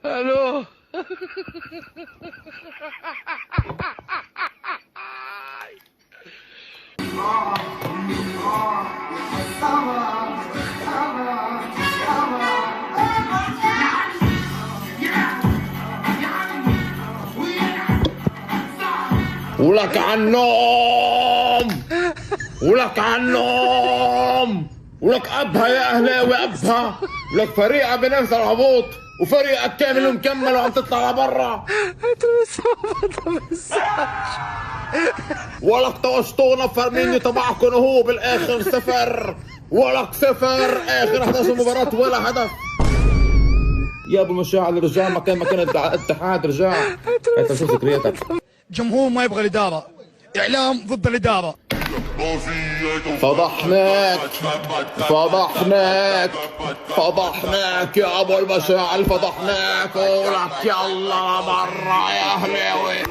الو. ولك عنهم، ولك عنهم، ولك ابها يا اهلاوي ابها، ولك فريقك بنفس الهبوط وفريقك كامل ومكمل وعم تطلع لبرا. ولك طوشتونا فرمينيو تبعكم وهو بالاخر صفر، ولك صفر اخر 11 مباراة ولا هدف. يا ابو المشاعر رجع مكان الاتحاد رجع. انت شو ذكرياتك؟ جمهور ما يبغى الإدارة، إعلام ضد الإدارة. فضحناك فضحناك فضحناك يا ابو المشاعر، فضحناك. ولك يلا برا يا اهلاوي.